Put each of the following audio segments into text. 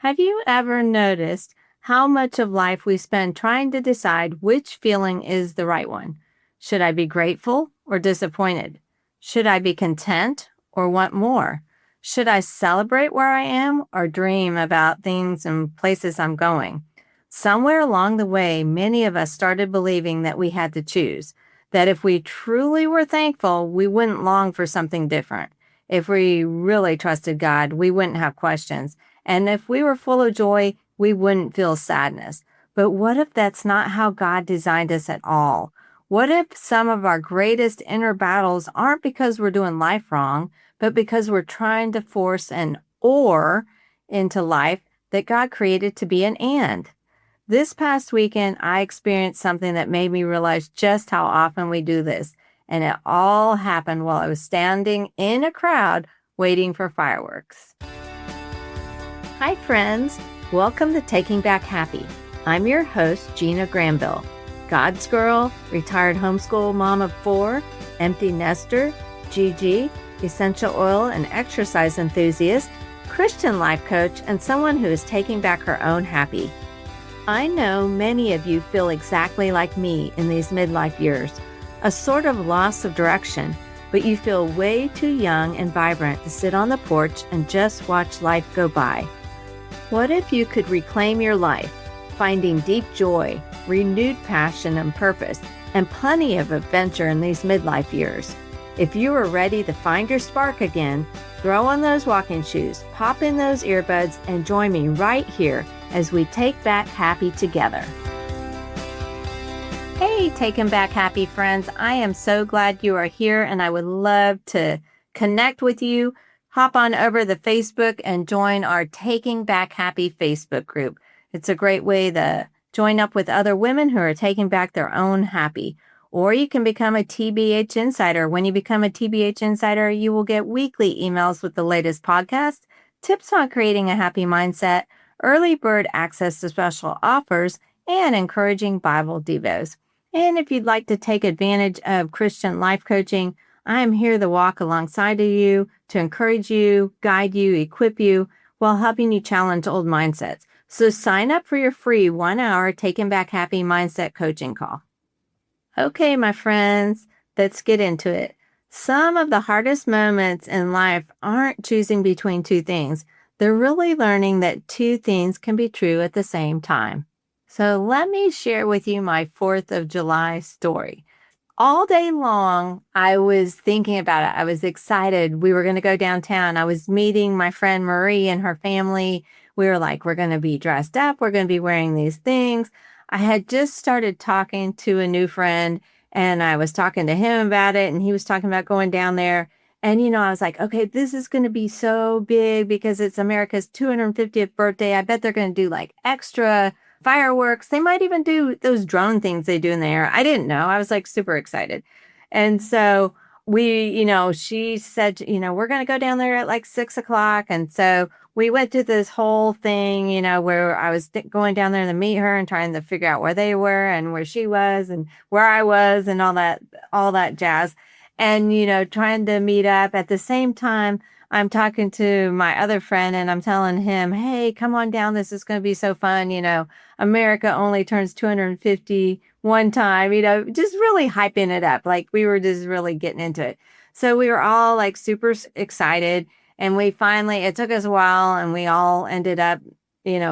Have you ever noticed how much of life we spend trying to decide which feeling is the right one? Should I be grateful or disappointed? Should I be content or want more? Should I celebrate where I am or dream about things and places I'm going? Somewhere along the way, many of us started believing that we had to choose, that if we truly were thankful, we wouldn't long for something different. If we really trusted God, we wouldn't have questions. And if we were full of joy, we wouldn't feel sadness. But what if that's not how God designed us at all? What if some of our greatest inner battles aren't because we're doing life wrong, but because we're trying to force an or into life that God created to be an and? This past weekend, I experienced something that made me realize just how often we do this. And it all happened while I was standing in a crowd waiting for fireworks. Hi, friends. Welcome to Taking Back Happy. I'm your host, Gina Granville, God's girl, retired homeschool mom of 4, empty nester, GG, essential oil and exercise enthusiast, Christian life coach, and someone who is taking back her own happy. I know many of you feel exactly like me in these midlife years, a sort of loss of direction, but you feel way too young and vibrant to sit on the porch and just watch life go by. What if you could reclaim your life, finding deep joy, renewed passion and purpose, and plenty of adventure in these midlife years? If you are ready to find your spark again, throw on those walking shoes, pop in those earbuds, and join me right here as we take back happy together. Hey, Taking Back Happy friends. I am so glad you are here, and I would love to connect with you. Hop on over to Facebook and join our Taking Back Happy Facebook group. It's a great way to join up with other women who are taking back their own happy. Or you can become a TBH Insider. When you become a TBH Insider, you will get weekly emails with the latest podcast, tips on creating a happy mindset, early bird access to special offers, and encouraging Bible devos. And if you'd like to take advantage of Christian life coaching, I am here to walk alongside of you, to encourage you, guide you, equip you, while helping you challenge old mindsets. So sign up for your free 1-hour Taking Back Happy Mindset coaching call. Okay, my friends, let's get into it. Some of the hardest moments in life aren't choosing between two things. They're really learning that two things can be true at the same time. So let me share with you my 4th of July story. All day long, I was thinking about it. I was excited. We were going to go downtown. I was meeting my friend Marie and her family. We were like, we're going to be dressed up. We're going to be wearing these things. I had just started talking to a new friend, and I was talking to him about it, and he was talking about going down there. And, I was like, okay, this is going to be so big because it's America's 250th birthday. I bet they're going to do like extra fireworks. They might even do those drone things they do in the air. I didn't know. I was like super excited. And so she said, we're going to go down there at like 6:00. And so we went to this whole thing, where I was going down there to meet her and trying to figure out where they were and where she was and where I was and all that jazz. And, trying to meet up at the same time. I'm talking to my other friend and I'm telling him, hey, come on down. This is going to be so fun. America only turns 250 one time, just really hyping it up. Like we were just really getting into it. So we were all like super excited. And it took us a while and we all ended up,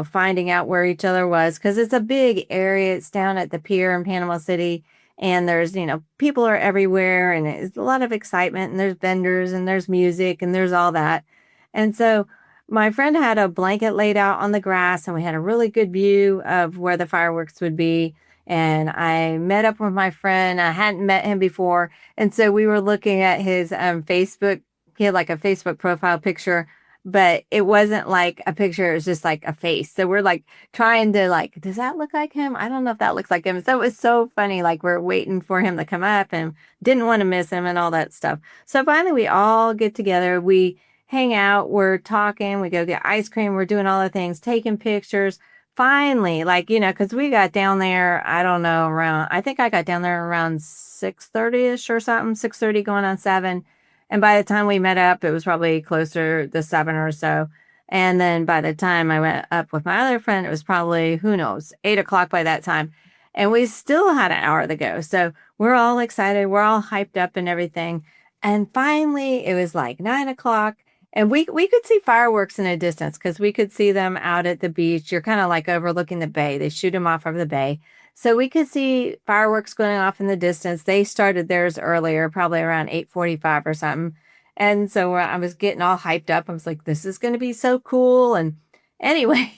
finding out where each other was because it's a big area. It's down at the pier in Panama City. And there's, people are everywhere and it's a lot of excitement and there's vendors and there's music and there's all that. And so my friend had a blanket laid out on the grass and we had a really good view of where the fireworks would be. And I met up with my friend. I hadn't met him before. And so we were looking at his Facebook. He had like a Facebook profile picture, but it wasn't like a picture. It was just like a face. So we're like trying to like, does that look like him? I don't know if that looks like him. So it was so funny. Like we're waiting for him to come up and didn't want to miss him and all that stuff. So finally we all get together. We hang out. We're talking. We go get ice cream. We're doing all the things, taking pictures. Finally, because we got down there, I think I got down there around 6:30ish or something, 6:30 going on 7. And by the time we met up, it was probably closer to 7 or so. And then by the time I went up with my other friend, it was probably, who knows, 8 o'clock by that time. And we still had an hour to go. So we're all excited. We're all hyped up and everything. And finally, it was like 9 o'clock. And we could see fireworks in a distance because we could see them out at the beach. You're kind of like overlooking the bay. They shoot them off of the bay. So we could see fireworks going off in the distance. They started theirs earlier, probably around 8:45 or something. And so I was getting all hyped up. I was like, this is going to be so cool. And anyway,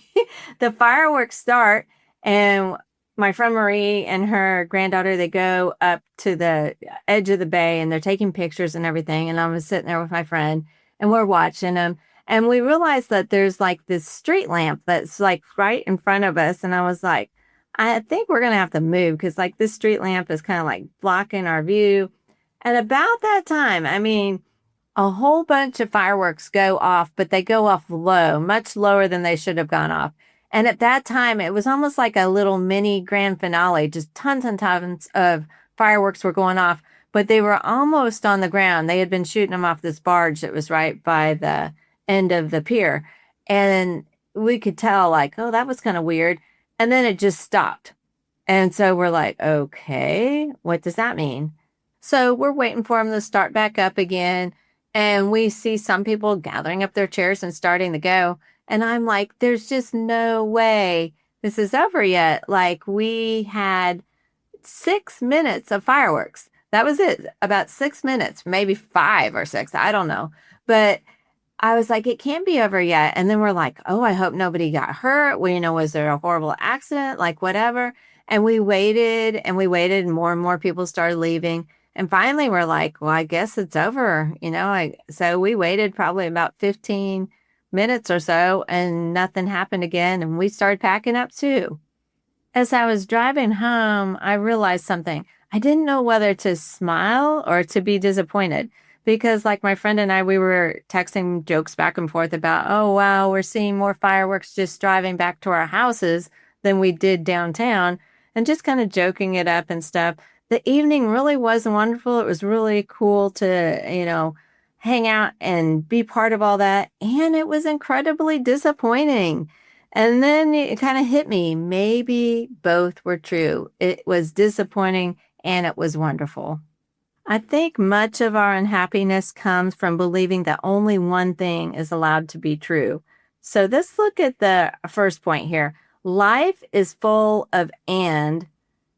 the fireworks start, and my friend Marie and her granddaughter, they go up to the edge of the bay and they're taking pictures and everything. And I was sitting there with my friend and we're watching them. And we realized that there's like this street lamp that's like right in front of us. And I was like, I think we're going to have to move because like this street lamp is kind of like blocking our view. And about that time, I mean, a whole bunch of fireworks go off, but they go off low, much lower than they should have gone off. And at that time, it was almost like a little mini grand finale. Just tons and tons of fireworks were going off, but they were almost on the ground. They had been shooting them off this barge that was right by the end of the pier. And we could tell, like, oh, that was kind of weird. And then it just stopped. And so we're like, okay, what does that mean? So we're waiting for them to start back up again. And we see some people gathering up their chairs and starting to go. And I'm like, there's just no way this is over yet. Like, we had 6 minutes of fireworks. That was it. About 6 minutes, maybe 5 or 6. I don't know. But I was like, it can't be over yet. And then we're like, oh, I hope nobody got hurt. Well, was there a horrible accident? Like, whatever. And we waited and more people started leaving. And finally, we're like, well, I guess it's over. So we waited probably about 15 minutes or so and nothing happened again. And we started packing up too. As I was driving home, I realized something. I didn't know whether to smile or to be disappointed because like my friend and I, we were texting jokes back and forth about, oh, wow, we're seeing more fireworks just driving back to our houses than we did downtown and just kind of joking it up and stuff. The evening really was wonderful. It was really cool to, hang out and be part of all that. And it was incredibly disappointing. And then it kind of hit me. Maybe both were true. It was disappointing and it was wonderful. I think much of our unhappiness comes from believing that only one thing is allowed to be true. So let's look at the first point here. Life is full of and,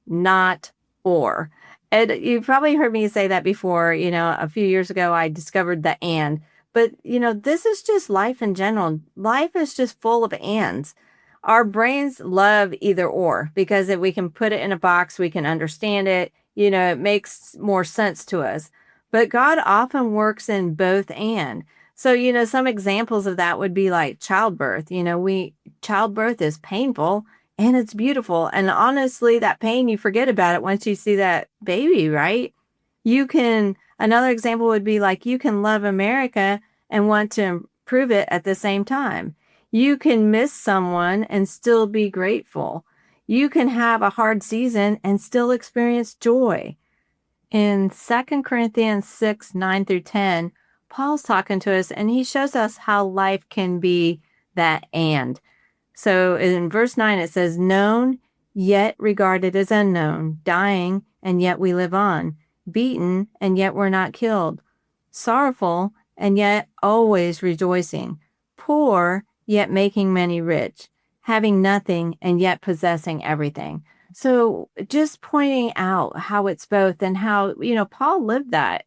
not or. And you've probably heard me say that before. A few years ago, I discovered the and. But, this is just life in general. Life is just full of ands. Our brains love either or because if we can put it in a box, we can understand it. It makes more sense to us. But God often works in both and. So, some examples of that would be like childbirth. Childbirth is painful and it's beautiful. And honestly, that pain, you forget about it once you see that baby, right? Another example would be like you can love America and want to improve it at the same time. You can miss someone and still be grateful. You can have a hard season and still experience joy. In 2 Corinthians 6:9-10, Paul's talking to us and he shows us how life can be that and. So in verse 9, it says, known, yet regarded as unknown, dying, and yet we live on, beaten, and yet we're not killed, sorrowful, and yet always rejoicing, poor, yet making many rich, having nothing, and yet possessing everything. So just pointing out how it's both and how, Paul lived that.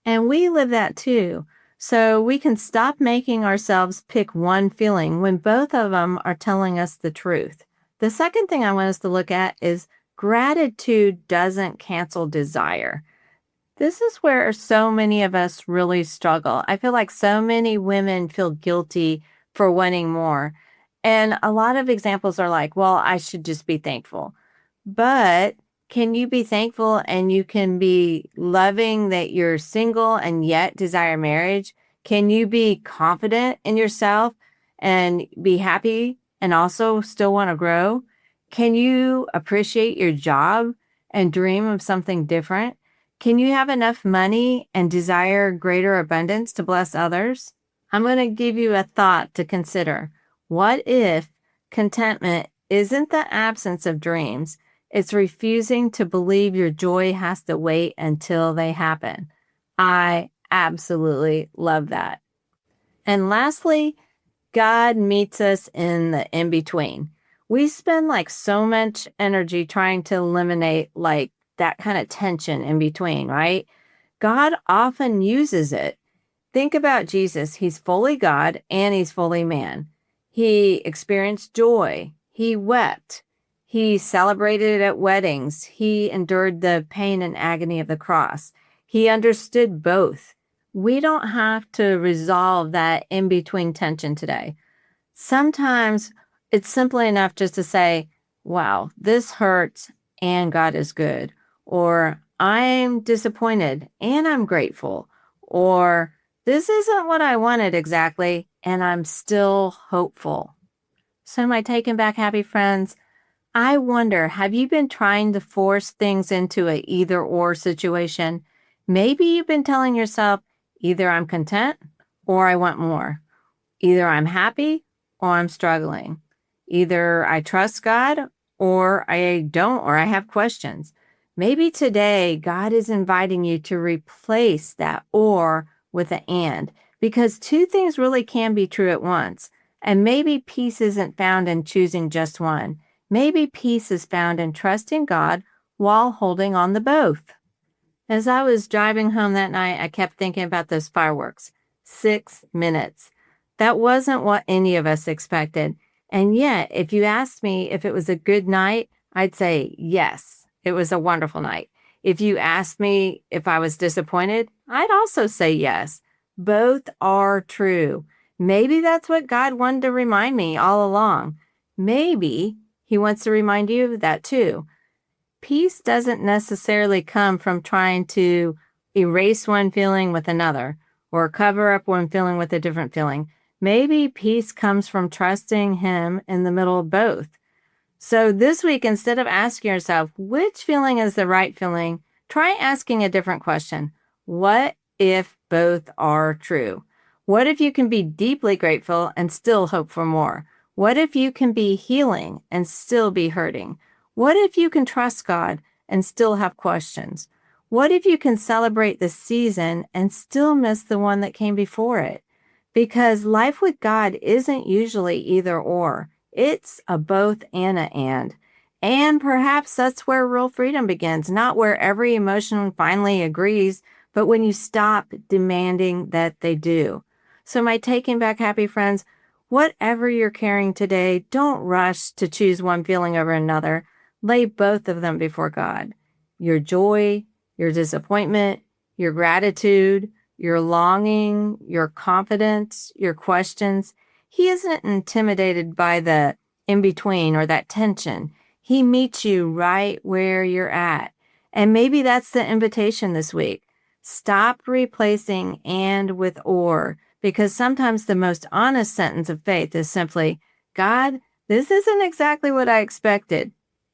And we live that too. So we can stop making ourselves pick one feeling when both of them are telling us the truth. The second thing I want us to look at is gratitude doesn't cancel desire. This is where so many of us really struggle. I feel like so many women feel guilty for wanting more. And a lot of examples are like, well, I should just be thankful. But can you be thankful and you can be loving that you're single and yet desire marriage? Can you be confident in yourself and be happy and also still want to grow? Can you appreciate your job and dream of something different? Can you have enough money and desire greater abundance to bless others? I'm going to give you a thought to consider. What if contentment isn't the absence of dreams? It's refusing to believe your joy has to wait until they happen. I absolutely love that. And lastly, God meets us in the in between. We spend like so much energy trying to eliminate like that kind of tension in between, right? God often uses it. Think about Jesus. He's fully God and he's fully man. He experienced joy. He wept. He celebrated at weddings. He endured the pain and agony of the cross. He understood both. We don't have to resolve that in between tension today. Sometimes it's simply enough just to say, wow, this hurts and God is good. Or I'm disappointed and I'm grateful. Or this isn't what I wanted exactly and I'm still hopeful. So my Taken Back Happy friends, I wonder, have you been trying to force things into a either or situation? Maybe you've been telling yourself, either I'm content or I want more. Either I'm happy or I'm struggling. Either I trust God or I don't, or I have questions. Maybe today God is inviting you to replace that or with an and, because two things really can be true at once. And maybe peace isn't found in choosing just one. Maybe peace is found in trusting God while holding on to both. As I was driving home that night, I kept thinking about those fireworks. 6 minutes. That wasn't what any of us expected. And yet, if you asked me if it was a good night, I'd say yes, it was a wonderful night. If you asked me if I was disappointed, I'd also say yes. Both are true. Maybe that's what God wanted to remind me all along. Maybe He wants to remind you of that too. Peace doesn't necessarily come from trying to erase one feeling with another or cover up one feeling with a different feeling. Maybe peace comes from trusting Him in the middle of both. So this week, instead of asking yourself, which feeling is the right feeling, try asking a different question. What if both are true? What if you can be deeply grateful and still hope for more? What if you can be healing and still be hurting? What if you can trust God and still have questions? What if you can celebrate the season and still miss the one that came before it? Because life with God isn't usually either or. It's a both and a and. And perhaps that's where real freedom begins, not where every emotion finally agrees, but when you stop demanding that they do. So my Taking Back Happy friends, whatever you're carrying today, don't rush to choose one feeling over another. Lay both of them before God. Your joy, your disappointment, your gratitude, your longing, your confidence, your questions. He isn't intimidated by the in-between or that tension. He meets you right where you're at. And maybe that's the invitation this week. Stop replacing and with or, because sometimes the most honest sentence of faith is simply, God, this isn't exactly what I expected,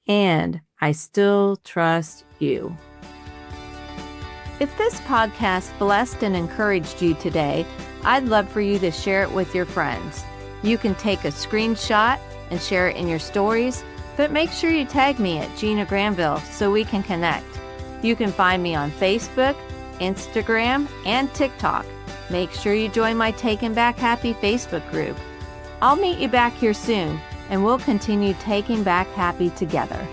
and I still trust you. If this podcast blessed and encouraged you today, I'd love for you to share it with your friends. You can take a screenshot and share it in your stories, but make sure you tag me at Gina Granville so we can connect. You can find me on Facebook, Instagram, and TikTok. Make sure you join my Taken Back Happy Facebook group. I'll meet you back here soon, and we'll continue taking back happy together.